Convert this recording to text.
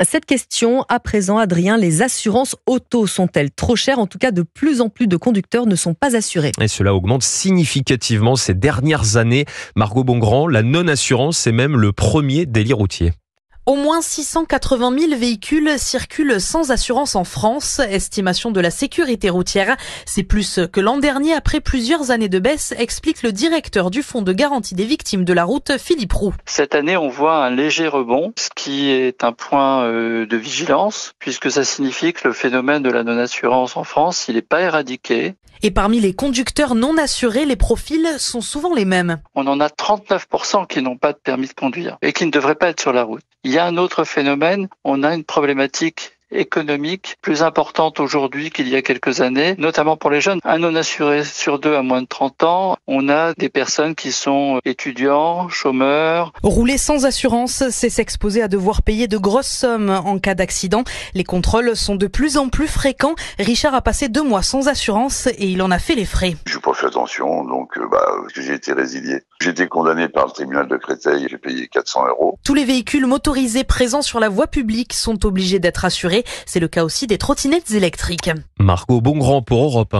Cette question, à présent, Adrien, les assurances auto sont-elles trop chères ? En tout cas, de plus en plus de conducteurs ne sont pas assurés. Et cela augmente significativement ces dernières années. Margot Bongrand, la non-assurance, c'est même le premier délit routier. Au moins 680 000 véhicules circulent sans assurance en France. Estimation de la sécurité routière. C'est plus que l'an dernier après plusieurs années de baisse, explique le directeur du Fonds de garantie des victimes de la route, Philippe Roux. Cette année, on voit un léger rebond, ce qui est un point de vigilance, puisque ça signifie que le phénomène de la non-assurance en France, il n'est pas éradiqué. Et parmi les conducteurs non assurés, les profils sont souvent les mêmes. On en a 39% qui n'ont pas de permis de conduire et qui ne devraient pas être sur la route. Il y a un autre phénomène, on a une problématique économique plus importante aujourd'hui qu'il y a quelques années, notamment pour les jeunes. Un non-assuré sur deux à moins de 30 ans, on a des personnes qui sont étudiants, chômeurs. Rouler sans assurance, c'est s'exposer à devoir payer de grosses sommes en cas d'accident. Les contrôles sont de plus en plus fréquents. Richard a passé 2 mois sans assurance et il en a fait les frais. Je n'ai pas fait attention, donc j'ai été résilié. J'ai été condamné par le tribunal de Créteil, j'ai payé 400 €. Tous les véhicules motorisés présents sur la voie publique sont obligés d'être assurés. C'est le cas aussi des trottinettes électriques. Margot Bongrand pour Europe 1.